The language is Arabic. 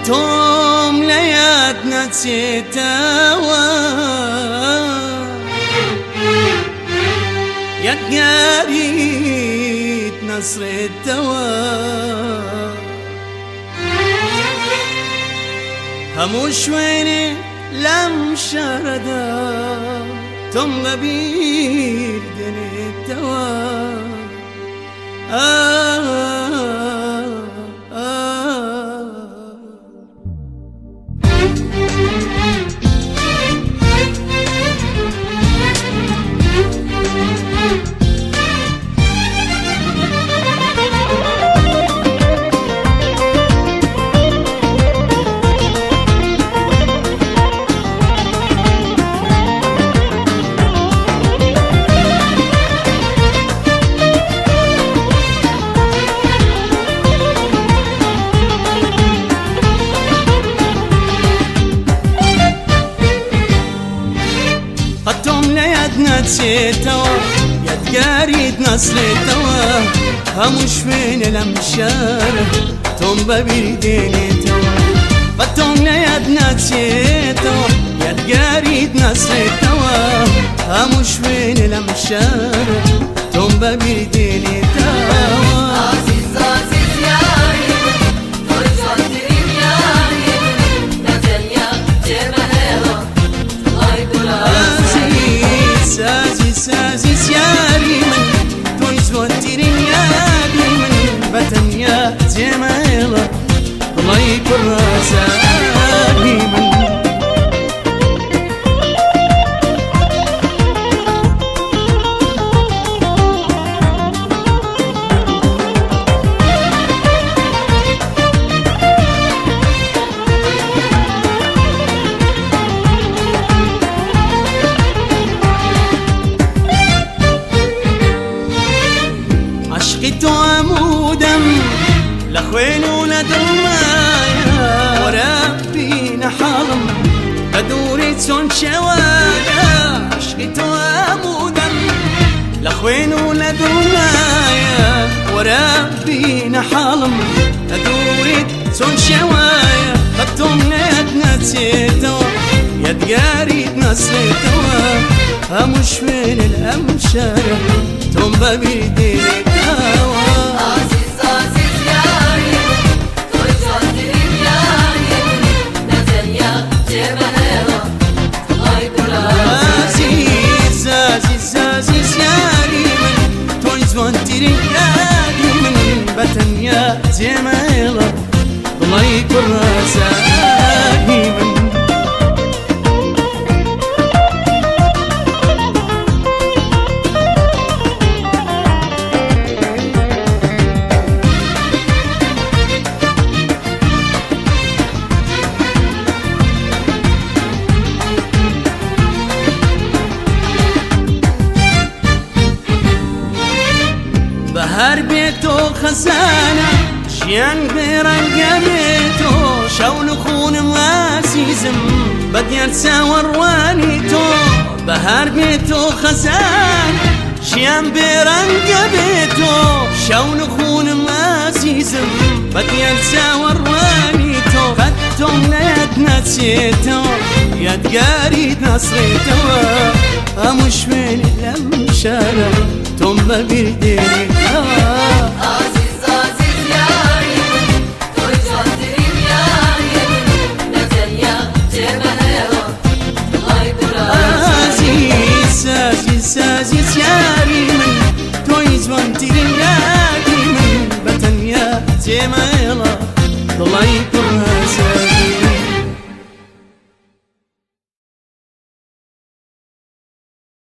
توم لياد نسيتوا يا قريت نصر الدواء هموش ويني لم شردا توم غبير دني الدواء قدتم ليدنا تسيتوا يا تقاريد نصر التوا هموش فين الامشار توم ببيديني توا قدتم ليدنا تسيتوا يا تقاريد نصر التوا هموش فين الامشار توم ببيديني توا عزيز يا ريمن تويز وترين يا ريمن بطن يا جميلة الله يكون راسك ريمن عشقتو عمودم لخوين ولدمايا وربينا حلم بدوري تسون شوايا عشقتو عمودم لخوين ولدمايا وربينا حلم بدوري تسون شوايا قدتم ليدنا تسيتوا يا تقاريد نسيتوا هموش فين الامشار توم ببيديني توا عزيز يا ريمن تويز وترين يا ريمن نزل يا جميلة الله يكون راسك عزيز يا ريمن تويز وترين يا ريمن بطن يا جميلة الله يكون راسك ريمن بهر بيتو خزانة شيان برنقة بيتو شاول خون واسيزم بديان ساور وانيتو بهر بيتو خزانة شيان برنقة بيتو شاول خون واسيزم بديان ساور وانيتو قدتم ليدنا تسيتو يا تقاريد نصريتو هموش فين الامشارة توم ببيديني عزيز يا ريمن تويز وترين يا ريمن نزل يا جميلة الله يكون راسك عزيز يا ريمن تويز وترين يا ريمن بطن يا جميلة الله يكون راسك